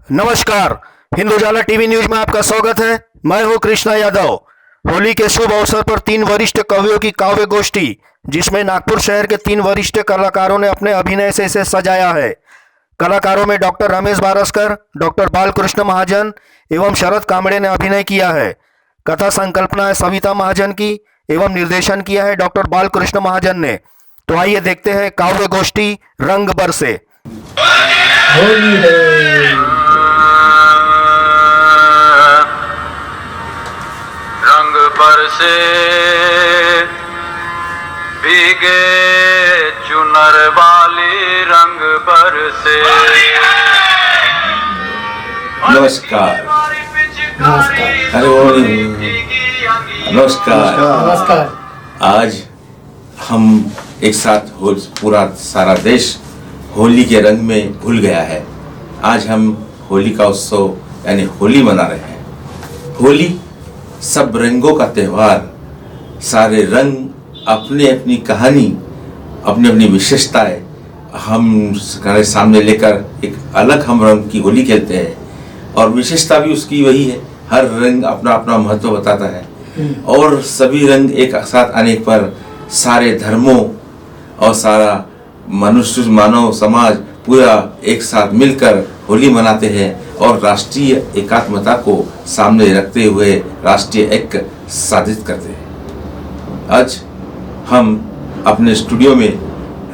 नमस्कार, हिंदुजाला TV news में आपका स्वागत है। मैं हूं कृष्णा यादव। होली के शुभ अवसर पर 3 वरिष्ठ कवियों की काव्य गोष्ठी, जिसमें नागपुर शहर के 3 वरिष्ठ कलाकारों ने अपने अभिनय से इसे सजाया है। कलाकारों में डॉक्टर रमेश बारस्कर, डॉक्टर बालकृष्ण महाजन एवं शरद कामड़े ने अभिनय किया है। कथा संकल्पना है सविता महाजन की एवं निर्देशन किया है डॉक्टर बालकृष्ण महाजन ने। तो आइए देखते हैं काव्य गोष्ठी रंग बरसे। होली है रंग बरसे भीगे चुनर वाली रंग बरसे। नमस्कार। नमस्कार नमस्कार। नमस्कार। आज हम एक साथ पूरा सारा देश होली के रंग में घुल गया है। आज हम होली का उत्सव यानी होली मना रहे हैं। होली सब रंगों का त्यौहार, सारे रंग अपनी अपनी कहानी, अपनी अपनी विशेषताएं हमारे सामने लेकर एक अलग हम रंग की होली खेलते हैं। और विशेषता भी उसकी वही है, हर रंग अपना अपना महत्व बताता है। और सभी रंग एक साथ आने पर सारे धर्मों और सारा मनुष्य मानव समाज पूरा एक साथ मिलकर होली मनाते हैं और राष्ट्रीय एकात्मता को सामने रखते हुए राष्ट्रीय ऐक्य साधित करते हैं। आज हम अपने स्टूडियो में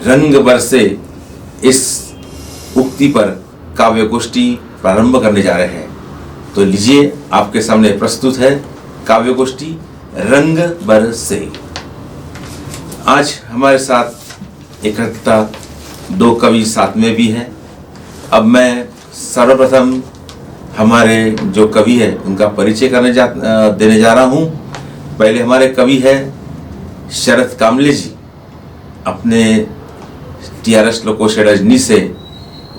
रंग बरसे इस उक्ति पर काव्य गोष्ठी प्रारंभ करने जा रहे हैं। तो लीजिए, आपके सामने प्रस्तुत है काव्य गोष्ठी रंग बरसे। आज हमारे साथ इकट्ठा 2 कवि साथ में भी हैं। अब मैं सर्वप्रथम हमारे जो कवि है उनका परिचय देने जा रहा हूँ। पहले हमारे कवि है शरद कामले जी। अपने TRS लोकोशे रजनी से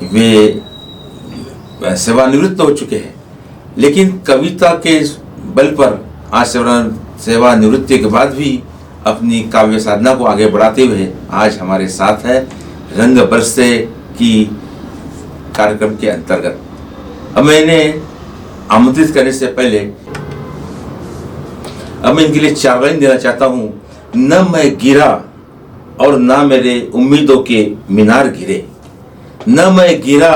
वे सेवानिवृत्त हो चुके हैं, लेकिन कविता के बल पर आज सेवानिवृत्ति के बाद भी अपनी काव्य साधना को आगे बढ़ाते हुए आज हमारे साथ है रंग बरसे की कार्यक्रम के अंतर्गत। अब मैं इन्हें आमंत्रित करने से पहले अब मैं इनके लिए 4 लाइन देना चाहता हूं। न मैं गिरा और ना मेरे उम्मीदों के मीनार गिरे, न मैं गिरा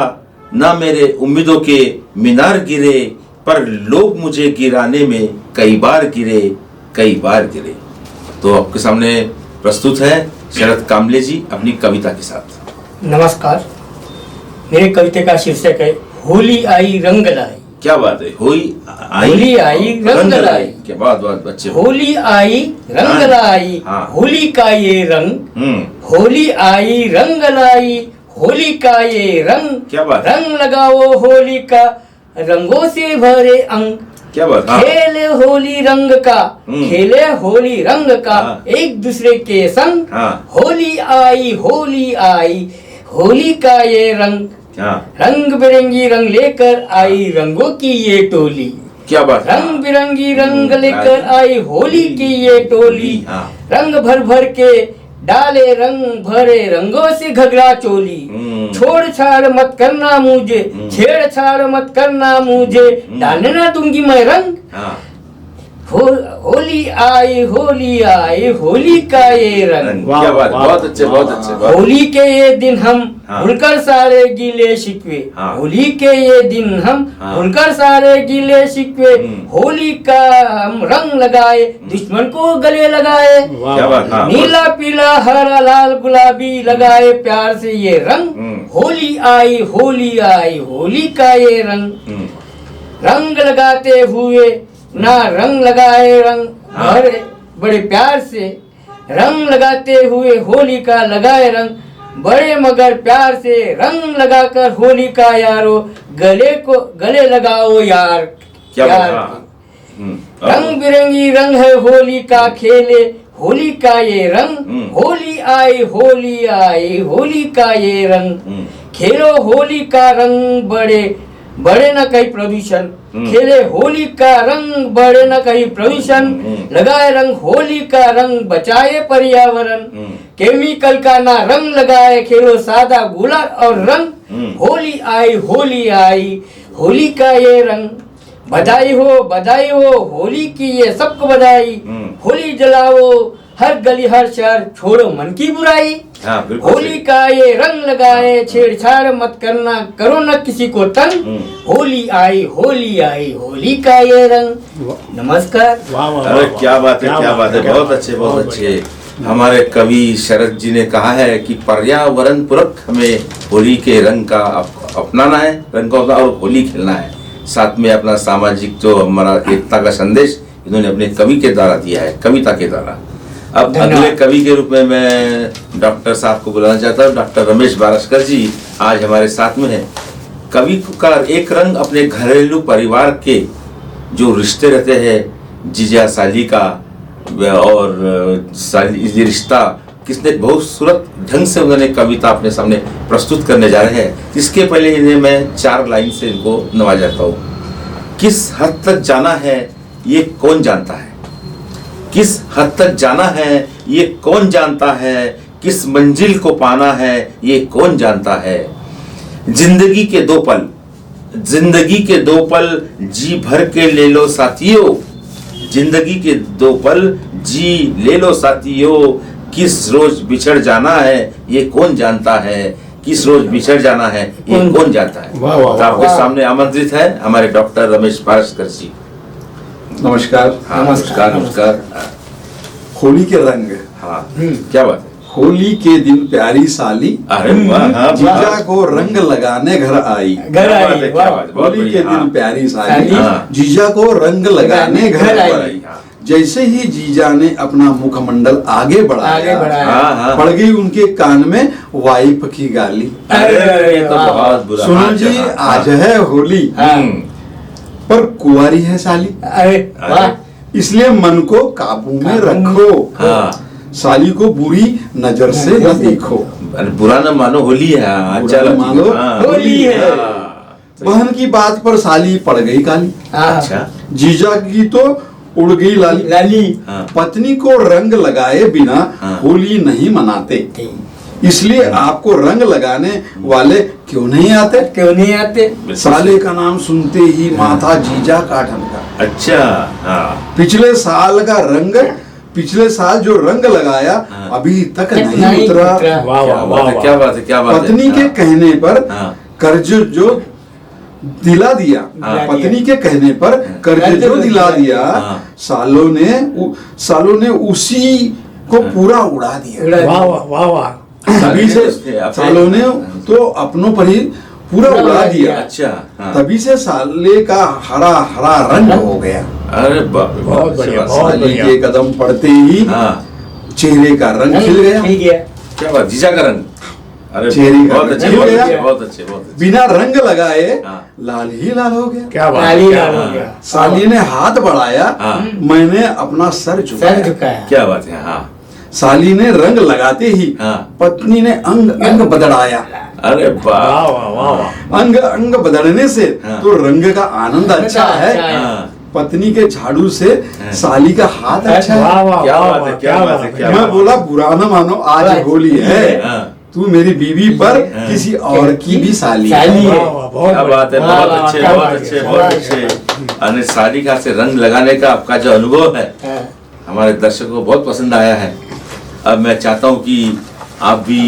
ना मेरे उम्मीदों के मीनार गिरे, पर लोग मुझे गिराने में कई बार गिरे। तो आपके सामने प्रस्तुत है शरद कामले जी अपनी कविता के साथ। नमस्कार। मेरे कविता का शीर्षक है होली आई रंग लाई। क्या बात है, होली आई रंग लाई। क्या बात बच्चे। होली आई रंग लाई, होली का ये रंग। होली आई रंग लाई, होली का ये रंग। क्या बात। रंग लगाओ होली का, रंगों से भरे अंग। क्या बात। खेले होली रंग का, खेले होली रंग का, एक दूसरे के संग। होली आई होली का ये रंग। रंग बिरंगी रंग लेकर आई रंगों की ये टोली। क्या बात। रंग बिरंगी रंग लेकर आई होली की ये टोली। रंग भर भर के डाले रंग भरे रंगों से घगरा चोली। छोड़ छाड़ मत करना मुझे, छेड़छाड़ मत करना मुझे, डालने ना दूंगी मैं रंग। होली आई होली का ये रंग। क्या बात, बहुत अच्छे बहुत अच्छे। होली के ये दिन हम भूलकर सारे गिले शिकवे। होली के ये दिन हम भूलकर सारे गिले शिकवे। होली का हम रंग लगाए, दुश्मन को गले लगाए। नीला पीला हरा लाल गुलाबी लगाए प्यार से ये रंग। होली आई होली का ये रंग। रंग लगाते हुए ना रंग लगाए रंग भरे, बड़े प्यार से रंग लगाते हुए होली का लगाए रंग बड़े मगर प्यार से। रंग लगाकर होली का यारो गले लगाओ यार। क्या रंग बिरंगी रंग है होली का, खेले होली का ये रंग। होली आई होली का ये रंग। खेलो होली का रंग, बड़े न कहीं प्रदूषण। खेले होली का रंग, बड़े न कहीं प्रदूषण। लगाए रंग होली का रंग, बचाए पर्यावरण। केमिकल का ना रंग लगाए, खेलो सादा गुलाल और रंग। होली आई होली का ये रंग, बधाई हो होली की ये सबको बधाई। होली जलाओ हर गली हर शहर, छोड़ो मन की बुराई। हाँ, बिल्कुल होली सही। का ये रंग लगाए, छेड़छाड़ मत करना, करो न किसी को तंग। होली आई होली का ये रंग। नमस्कार। अरे क्या बात है, क्या बात है, बहुत अच्छे, बहुत अच्छे। हमारे कवि शरद जी ने कहा है कि पर्यावरण पूरक हमें होली के रंग का अपनाना है, रंग का और होली खेलना है। साथ में अपना सामाजिक जो हमारा एकता का संदेश इन्होंने अपने कवि के द्वारा दिया है, कविता के द्वारा। अब धन्यवाद। अगले कवि के रूप में मैं डॉक्टर साहब को बुलाना चाहता हूँ। डॉक्टर रमेश बारस्कर जी आज हमारे साथ में हैं। कवि का एक रंग अपने घरेलू परिवार के जो रिश्ते रहते हैं, जीजा साली का और साली, ये रिश्ता किसने बहुत सूरत ढंग से उन्होंने कविता अपने सामने प्रस्तुत करने जा रहे हैं। इसके पहले इन्हें मैं 4 लाइन से इनको नवाजाता हूँ। किस हद तक जाना है ये कौन जानता है, किस हद तक जाना है ये कौन जानता है, किस मंजिल को पाना है ये कौन जानता है। जिंदगी के 2 पल, जिंदगी के 2 पल जी भर के ले लो साथियों, जिंदगी के 2 पल जी ले लो साथियों। किस रोज बिछड़ जाना है ये कौन जानता है, किस रोज बिछड़ जाना है ये कौन जानता है। वाह, वाह, तो आपके वाह। सामने आमंत्रित है हमारे डॉक्टर रमेश बारस्कर जी। नमस्कार। हाँ, नमस्कार नमस्कार। होली के रंग, हाँ, क्या बात है। होली के दिन प्यारी साली अरे वाह, हाँ, जीजा को रंग लगाने घर आई। घर क्या आई, बात है, वाह। क्या बात है, बहुत होली के बढ़िया, हाँ। दिन प्यारी साली साली, हाँ। जीजा को रंग लगाने घर घर आई। आई। जैसे ही जीजा ने अपना मुखमंडल आगे आगे बढ़ाया, बढ़ाया। हाँ, हाँ। पड़ गई उनके कान में वाइफ की गाली। अरे ये तो वाह। बहुत बुरा। सुनो हाँ, जी, हाँ, आज है होली हम्म, पर कुंवारी है साली, अरे वाह। इसलिए मन को काबू में रखो। हाँ। साली को बुरी नजर से न देखो। अरे बुरा न मानो, होली है। हाँ, बुरा अच्छा न मानो, हाँ, होली है। हाँ, बहन की बात पर साली पड़ गई काली, अच्छा, जीजा की तो उड़ गई लाली। लाली। हाँ, पत्नी को रंग लगाए बिना हाँ। होली नहीं मनाते, इसलिए आपको रंग लगाने वाले क्यों नहीं आते। क्यों नहीं आते। साले का नाम सुनते ही माथा जीजा का ठनका। अच्छा, हाँ, पिछले साल का रंग, पिछले साल जो रंग लगाया हाँ। अभी तक नहीं नहीं उतरा। उतरा। क्या बात है, क्या बात है, क्या बात है। पत्नी के हाँ, कहने पर हाँ। कर्ज जो दिला दिया, हाँ। पत्नी के कहने पर कर्ज जो दिला दिया, हाँ। सालों ने उसी को पूरा उड़ा दिया। उड़ा दिया। वाह वाह वाह वाह। तभी से सालों ने तो अपनों पर ही पूरा उड़ा दिया। अच्छा, हाँ। तभी से साले का हरा हरा रंग हो गया। अरे बाप रे, बहुत अच्छी बढ़िया, बात। बहुत साली बढ़िया। के कदम पड़ते ही हाँ, चेहरे का रंग खिल गया। खिल गया। क्या बात, जीजा का रंग। अरे चेहरे का बहुत रंग अच्छे, खिल बहुत गया। अच्छे, बहुत अच्छे, बहुत अच्छे। बिना रंग लगाए हाँ। लाल ही लाल हो गया। क्या बात लाली है, क्या लाल हो बात है। गया। साली ने हाथ बढ़ाया, हाँ। मैंने अपना सर सर झुकाया। झुकाया। क्या बात है, हाँ। साली ने रंग लगाते ही हाँ। पत्नी ने अंग अंग बदड़ाया। अरे वाह बाप, वाह वाह वाह। अंग अंग बदलने से हाँ। तो रंग का आनंद अच्छा है। हाँ, पत्नी के झाड़ू से साली का हाथ अच्छा वाह है। वाह क्या वाह बात है, वाह, क्या बात है, क्या मैं बोला बुरा न मानो, आज आज होली है, हाँ। तू मेरी बीवी पर हाँ। किसी और की भी साली है। साली है। वाह वाह, बहुत क्या बढ़िया। बात है, वाह, बहुत वाह, अच्छे, क्या बहुत बात है, अच्छे, क्या बहुत बात अच्छे। अने साली का से रंग लगाने का आपका जो अनुभव है हाँ। हमारे दर्शकों को बहुत पसंद आया है। अब मैं चाहता हूँ कि आप भी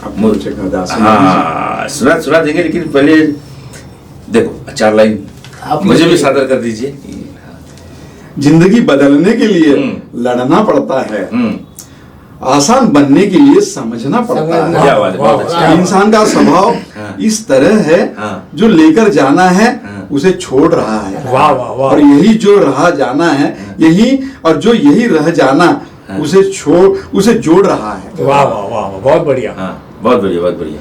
कुछ एक अदा सुना हाँ सुना देंगे, लेकिन पहले देखो 4 लाइन आप मुझे भी मुझे- सादर कर दीजिए। जिंदगी बदलने के लिए हम्म। लड़ना पड़ता है, हम्म, आसान बनने के लिए समझना पड़ता समझना। क्या है। बात है, बहुत वाह, अच्छा। वाह। इंसान का स्वभाव हाँ। इस तरह है, हाँ। जो लेकर जाना है हाँ। उसे छोड़ रहा है, वाह वाह वाह। और यही जो रहा जाना है, यही और जो यही रह जाना हाँ। उसे जोड़ रहा है। वाह वाह वाह वाह, बहुत बढ़िया। हाँ, बहुत बढ़िया, बहुत बढ़िया।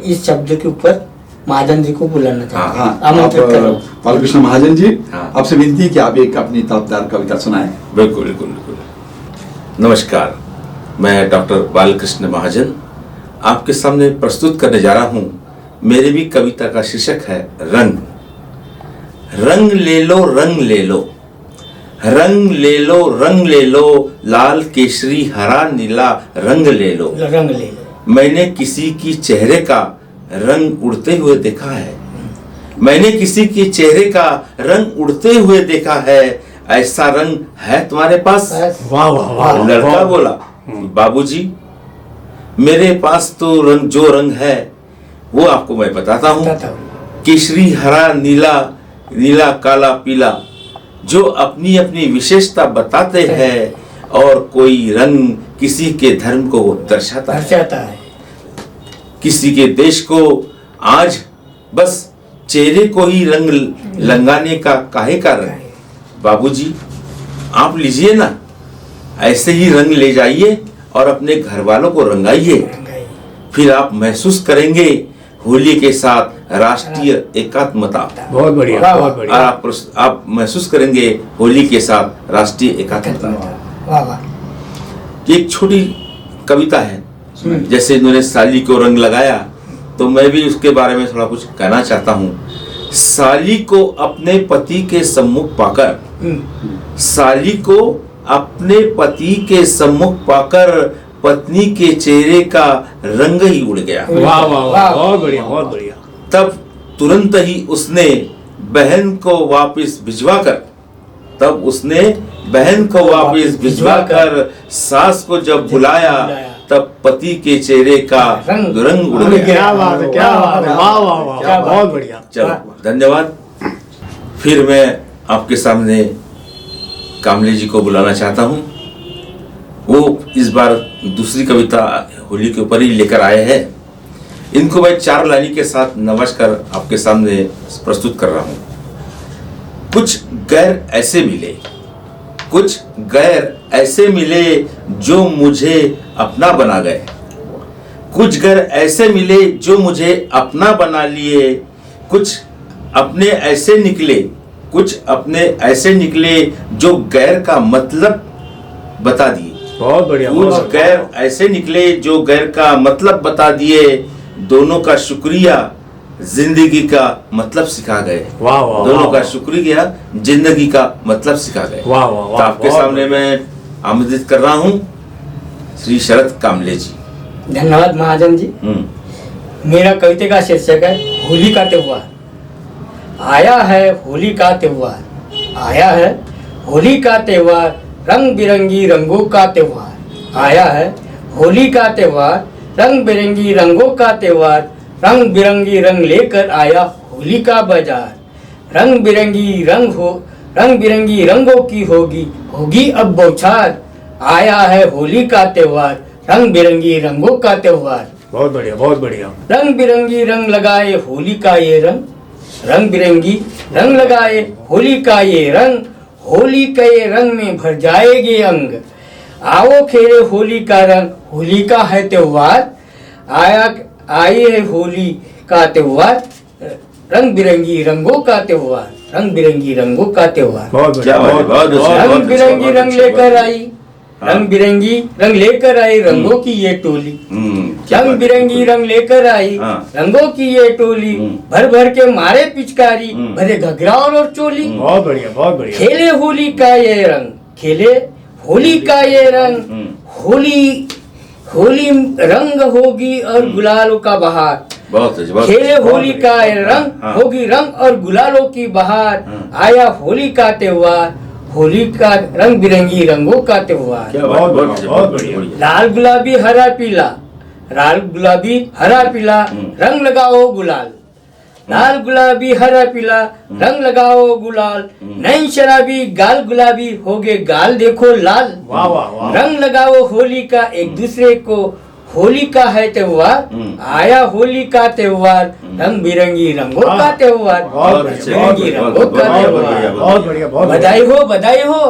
इस शब्द के ऊपर महाजन जी को बुलाना चाहते हाँ, हैं। आमंत्रित करो। आप बालकृष्ण महाजन जी, हाँ। आपसे विनती है कि आप एक अपनी ताबदार कविता सुनाएं। बिल्कुल बिल्कुल बिल्कुल। नमस्कार, मैं डॉक्टर बालकृष्ण महाजन आपके सामने प्रस्तुत करने जा रहा हूँ। मेरी भी कविता का शीर्षक है रंग। रंग ले लो, रंग ले लो, रंग ले लो, रंग ले लो, लाल केसरी हरा नीला रंग ले लो। रंग ले लो। मैंने किसी की चेहरे का रंग उड़ते हुए देखा है, मैंने किसी के चेहरे का रंग उड़ते हुए देखा है, ऐसा रंग है तुम्हारे पास? वाह वाह वाह। लड़का बोला, बाबूजी मेरे पास तो रंग जो रंग है वो आपको मैं बताता हूँ। केसरी, हरा, नीला, नीला, काला, पीला, जो अपनी अपनी विशेषता बताते हैं और कोई रंग किसी के धर्म को दर्शाता है, किसी के देश को। आज बस चेहरे को ही रंग लंगाने का काहे कारण है? बाबूजी आप लीजिए ना, ऐसे ही रंग ले जाइए और अपने घर वालों को रंगाइए, फिर आप महसूस करेंगे होली के साथ राष्ट्रीय एकात्मता। बहुत बढ़िया, बहुत बढ़िया। आप महसूस करेंगे होली के साथ राष्ट्रीय एकात्मता। वाह वाह। एक छोटी कविता है, जैसे इन्होंने साली को रंग लगाया, तो मैं भी उसके बारे में थोड़ा कुछ कहना चाहता हूँ। साली को अपने पति के सम्मुख पाकर, साली को अपने पति के सम्मुख पाकर पत्नी के चेहरे का रंग ही उड़ गया। वाह वाह वाह, बहुत बढ़िया, बहुत बढ़िया। तब तुरंत ही उसने बहन को वापस भिजवाकर, तब उसने बहन को वापस भिजवाकर सास को जब बुलाया, तब पति के चेहरे का रंग उड़ गया। क्या बात है, क्या बात है, वाह वाह वाह, बहुत बढ़िया। चलो धन्यवाद। फिर मैं आपके सामने कामले जी को बुलाना चाहता हूँ। वो इस बार दूसरी कविता होली के ऊपर ही लेकर आए हैं। इनको मैं 4 लाइन के साथ नमस्कार आपके सामने प्रस्तुत कर रहा हूँ। कुछ गैर ऐसे मिले, कुछ गैर ऐसे मिले जो मुझे अपना बना गए, कुछ गैर ऐसे मिले जो मुझे अपना बना लिए, कुछ अपने ऐसे निकले, कुछ अपने ऐसे निकले जो गैर का मतलब बता दिए। बहुत बढ़िया, कुछ गैर ऐसे निकले जो गैर का मतलब बता दिए, दोनों का शुक्रिया जिंदगी का मतलब सिखा गए। वाह वाह, दोनों का शुक्रिया जिंदगी का मतलब सिखा गए। वाह वाह वाह, तो आपके बहुत सामने मैं आमंत्रित कर रहा हूँ श्री शरद कामले जी। धन्यवाद महाजन जी। मेरा कविता का शीर्षक है होली का त्योहार। आया है होली का त्योहार, आया है होली का त्योहार, रंग बिरंगी रंगों का त्योहार। आया है होली का त्योहार, रंग बिरंगी रंगों का त्योहार, रंग बिरंगी रंग लेकर आया होली का बाजार। रंग बिरंगी रंग हो, रंग बिरंगी रंगों की होगी होगी अब बौछार। आया है होली का त्योहार, रंग बिरंगी रंगों का त्योहार। बहुत बढ़िया, बहुत बढ़िया। रंग बिरंगी रंग लगाए होली का ये रंग, रंग बिरंगी रंग लगाए होली का ये रंग, होली के ये रंग में भर जाएंगे अंग। आओ खेले होली का रंग, होली का है त्योहार। आई है होली का त्योहार, रंग बिरंगी रंगों का त्योहार, रंग बिरंगी रंगों का त्योहार। बहुत बढ़िया, रंग बिरंगी रंग लेकर आई, रंग बिरंगी रंग लेकर आई रंगों की ये टोली। रंग बिरंगी रंग लेकर आई रंगों की ये टोली, भर भर के मारे पिचकारी, भरे घघरा और चोली। बहुत बढ़िया, बहुत बढ़िया। खेले होली का ये रंग, खेले होली का ये रंग, होली होली रंग होगी और गुलालों का बहार। बहुत खेले होली का ये रंग होगी रंग और गुलालों की बहार। आया होली का त्योहार, होली का रंग बिरंगी रंगों का त्योहार। बहुत बढ़िया। लाल गुलाबी हरा पीला, लाल गुलाबी हरा पीला, रंग लगाओ गुलाल। लाल गुलाबी हरा पीला, रंग लगाओ गुलाल। नई शराबी गाल गुलाबी होगे गाल देखो लाल। वाह वाह वाह। रंग लगाओ होली का एक दूसरे को, होली का है त्योहार। आया होली का त्योहार, रंग बिरंगी रंगों का त्योहार, बिरंगी रंगों का त्योहार। बहुत बढ़िया, बहुत बधाई हो, बधाई हो,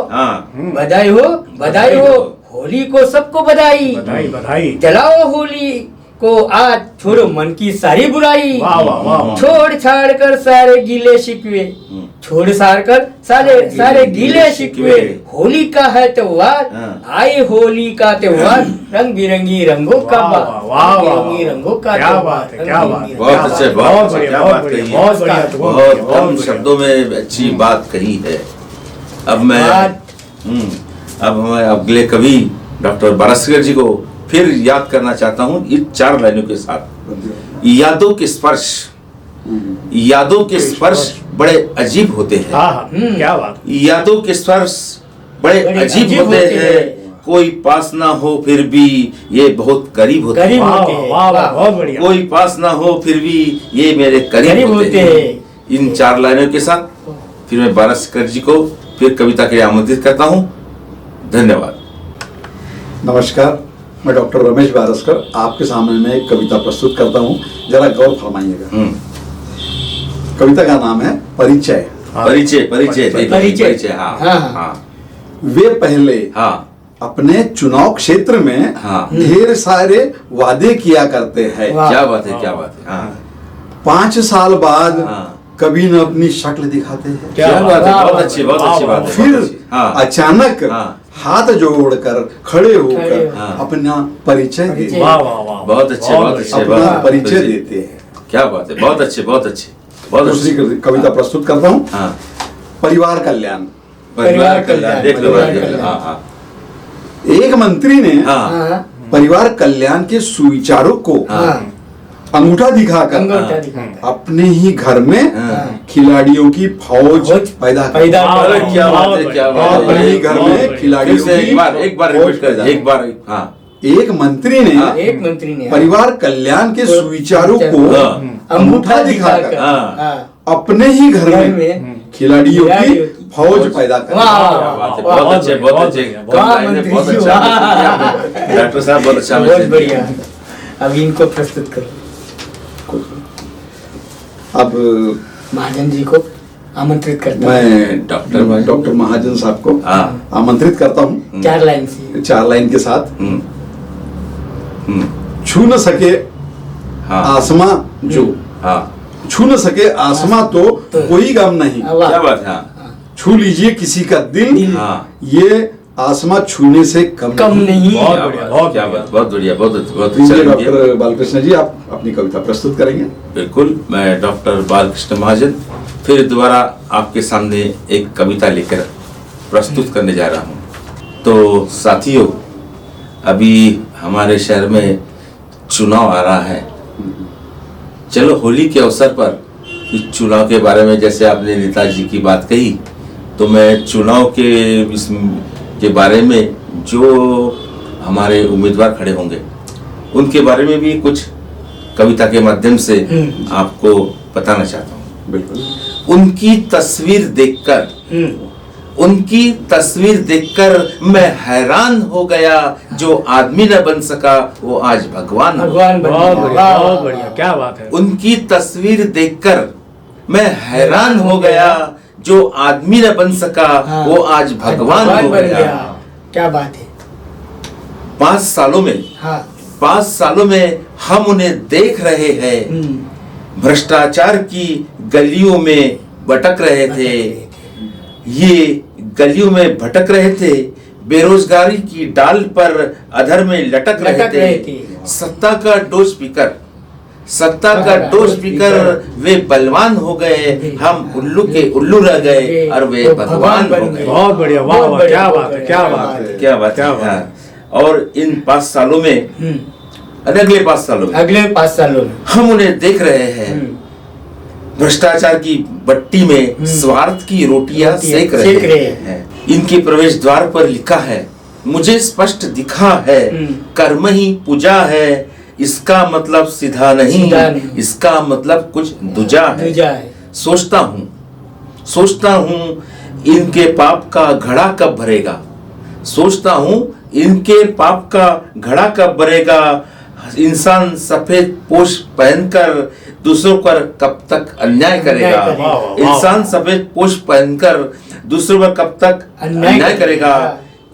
बधाई हो, बधाई हो, होली को सबको बधाई। बधाई, बधाई। जलाओ होली को आज, छोड़ो मन की सारी बुराई। वाह वाह वाह। छोड़ छाड़ कर सारे गीले शिकवे, छोड़ छाड़ कर सारे गीले शिकवे, होली का है त्योहार। आए होली का त्योहार, रंग बिरंगी रंगों का वाह, बिरंगी रंगों का क्या बात है, क्या बात है। बहुत अच्छे, बहुत बढ़िया, क्या बात कही है। बहुत बढ़िया, बहुत कम शब्दों में अच्छी बात कही है। अब मैं अब मैं अगले कवि डॉक्टर बारस्कर जी को फिर याद करना चाहता हूँ इन 4 लाइनों के साथ। यादों के स्पर्श, यादों के स्पर्श बड़े अजीब होते हैं। हाँ हाँ क्या बात। यादों के स्पर्श बड़े अजीब होते हैं। कोई पास ना हो फिर भी ये बहुत करीब होते हैं। वाह वाह वाह बहुत बढ़िया। कोई पास ना हो फिर भी ये मेरे करीब होते हैं। इन 4 लाइनों के साथ फिर मैं बारस्कर जी को फिर कविता के लिए आमंत्रित करता हूँ। धन्यवाद। नमस्कार, मैं डॉक्टर रमेश बारस्कर आपके सामने मैं एक कविता प्रस्तुत करता हूँ, जरा गौर फरमाइएगा। कविता का नाम है परिचय। परिचय परिचय परिचय। परिचय। हाँ हाँ। हाँ वे पहले हाँ अपने चुनाव क्षेत्र में हाँ। ढेर सारे वादे किया करते हैं। वाह। क्या बात है, क्या बात है। हाँ 5 साल बाद हाँ। कभी न अपनी शक्ल दिखाते हैं। क्या बात है, वाह, बहुत वाह, अच्छी, बहुत अच्छी बात है। फिर बहुत अच्छी। हाँ अचानक हाँ। हाथ जोड़कर खड़े होकर हाँ। अपना परिचय देते वाह हैं। वाह वाह बहुत अच्छे, बहुत अच्छे। अपना वाह, परिचय परिचय। देते हैं। क्या बात है, बहुत अच्छे, बहुत अच्छे, बहुत दूसरी अच्छी। कविता प्रस्तुत करता हूँ, हाँ परिवार कल्याण। परिवार कल्याण। देख लो, परिवार देख लो। कल्याण। हाँ हाँ एक मंत्री ने हाँ परिवार कल्याण के सुविचारों को हाँ अंगूठा दिखाकर अंगूठा दिखाकर अपने ही घर में हाँ। खिलाड़ियों की फौज फौज पैदा कर पैदा अरे क्या बात है, क्या बात है। अपने ही घर में फिर खिलाड़ियों से की एक बार रिपीट कर फौज एक बार। हाँ एक मंत्री ने हाँ। एक मंत्री ने परिवार कल्याण के सुविचारों को हाँ। अंगूठा दिखाकर हाँ। अपने ही घर घर में में खिलाड़ियों खिलाड़ियों की फौज पैदा कर। वाह। क्या बात है, बहुत अच्छे, बहुत अच्छे। कम वाह, लाइन में मंत्री बहुत जी, अच्छा वाह। मैसेज दिया आपने। डॉक्टर साहब बहुत अच्छा बहुत मैसेज दिया। बढ़िया। अब इनको प्रस्तुत करो, अब महाजन जी को आमंत्रित करता हूँ मैं डॉक्टर डॉक्टर महाजन साहब को हाँ। आमंत्रित करता हूँ 4 लाइन से। 4 लाइन के साथ। हम्म, छू न सके हाँ आसमां जो, हाँ छू न सके आसमां तो कोई गम नहीं, वाह। क्या बात है। हाँ छू लीजिए किसी का दिल, हाँ ये आसमां छूने से कम कम नहीं। बहुत क्या बढ़िया, बात, बहुत क्या बढ़िया। बात, बहुत बढ़िया, बहुत बहुत अच्छा दीजिए लिखिए। डॉक्टर बालकृष्ण जी, आप अपनी कविता प्रस्तुत करेंगे। बिल्कुल, मैं डॉक्टर बालकृष्ण महाजन फिर दोबारा आपके सामने एक कविता लेकर प्रस्तुत करने जा रहा हूँ। तो साथियों, अभी हमारे शहर में चुनाव आ रहा है। चलो होली के अवसर पर इस चुनाव के बारे में, जैसे आपने नेताजी की बात कही, तो मैं चुनाव के बारे में जो हमारे उम्मीदवार खड़े होंगे उनके बारे में भी कुछ कविता के माध्यम से आपको बताना चाहता हूँ। बिल्कुल। उनकी तस्वीर देखकर मैं हैरान हो गया, जो आदमी न बन सका वो आज भगवान हो। भगवान बन बहुत गया। बढ़िया, वाह, बहुत वाह, बढ़िया, क्या बात है। उनकी तस्वीर देखकर मैं हैरान हो गया, जो आदमी न बन सका हाँ। वो आज भगवान हो बन गया। क्या बात है। 5 सालों में हाँ 5 सालों में हम उन्हें देख रहे हैं। भ्रष्टाचार की गलियों में भटक रहे थे, ये गलियों में भटक रहे थे। बेरोजगारी की डाल पर अधर में लटक रहे थे। सत्ता का डोज पीकर वे बलवान हो गए, हम उल्लू के उल्लू रह गए और वे भगवान हो गए। बहुत बढ़िया, वाह बहुत वाह, बढ़िया, क्या बहुत बात है, बढ़िया, क्या बात है। क्या बात क्या है। बात है। हाँ। और इन 5 सालों में, अगले 5 सालों में अगले 5 सालों में हम उन्हें देख रहे हैं। भ्रष्टाचार की भट्टी में स्वार्थ की रोटियां सेक रहे हैं। इनके प्रवेश द्वार पर लिखा है, मुझे स्पष्ट दिखा है, कर्म ही पूजा है, इसका मतलब सीधा नहीं, इसका मतलब कुछ दूजा है। सोचता हूँ इनके पाप का घड़ा कब भरेगा, सोचता हूँ इनके पाप का घड़ा कब भरेगा। इंसान सफेद पोश पहनकर दूसरों पर कब तक अन्याय करेगा। इंसान सफेद पोश पहनकर दूसरों पर कब तक अन्याय करेगा।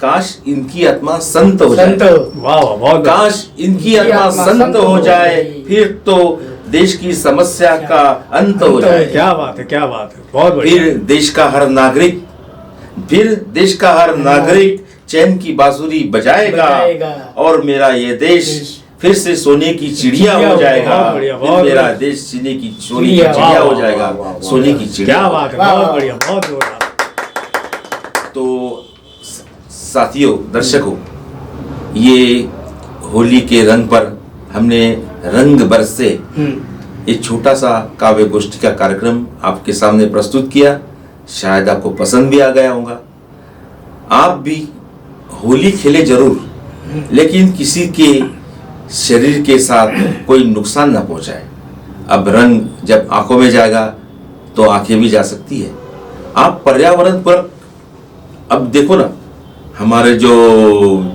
काश इनकी आत्मा संत हो जाए, वाह वाह, बहुत बढ़िया। काश इनकी आत्मा संत हो जाए, फिर तो देश की समस्या का अंत हो जाए। क्या बात है, क्या बात है, बहुत बढ़िया। फिर देश का हर नागरिक चैन की बांसुरी बजाएगा और मेरा ये देश फिर से सोने की चिड़िया हो जाएगा। बहुत बढ़िया, फिर बहुत मेरा बढ़िया। देश सोने की चिड़िया हो जाएगा, सोने की चिड़िया। क्या बात है, बहुत बढ़िया, बहुत जोरदार। तो साथियों, दर्शकों, ये होली के रंग पर हमने रंग बरसे एक छोटा सा काव्य गोष्ठी का कार्यक्रम आपके सामने प्रस्तुत किया। शायद आपको पसंद भी आ गया होगा। आप भी होली खेले जरूर, लेकिन किसी के शरीर के साथ कोई नुकसान ना पहुंचाए। अब रंग जब आंखों में जाएगा तो आंखें भी जा सकती है। आप पर्यावरण पर अब देखो ना, हमारे जो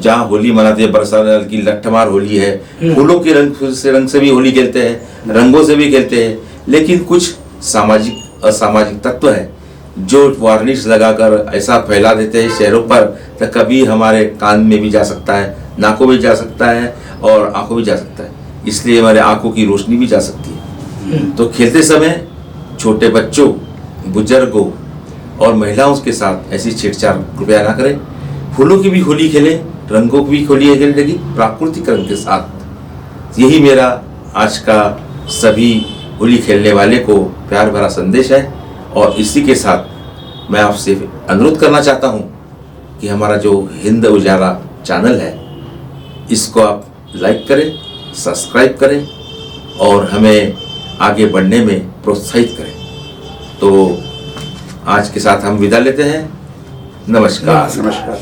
जहाँ होली मनाते हैं, बरसात की लट्ठमार होली है, फूलों के रंग से भी होली खेलते हैं, रंगों से भी खेलते हैं, लेकिन कुछ सामाजिक असामाजिक तत्व है जो वार्निश लगाकर ऐसा फैला देते हैं शहरों पर, तो कभी हमारे कान में भी जा सकता है, नाकों में जा सकता है और आंखों में जा सकता है, इसलिए हमारे आंखों की रोशनी भी जा सकती है। तो खेलते समय छोटे बच्चों, बुजुर्गों और महिलाओं के साथ ऐसी छेड़छाड़ कृपया ना करें। फूलों की भी होली खेलें, रंगों की भी होली खेलें, लेकिन प्राकृतिक रंग के साथ। यही मेरा आज का सभी होली खेलने वाले को प्यार भरा संदेश है। और इसी के साथ मैं आपसे अनुरोध करना चाहता हूँ कि हमारा जो हिंद उजाला चैनल है, इसको आप लाइक करें, सब्सक्राइब करें और हमें आगे बढ़ने में प्रोत्साहित करें। तो आज के साथ हम विदा लेते हैं। नमस्कार। नमस्कार।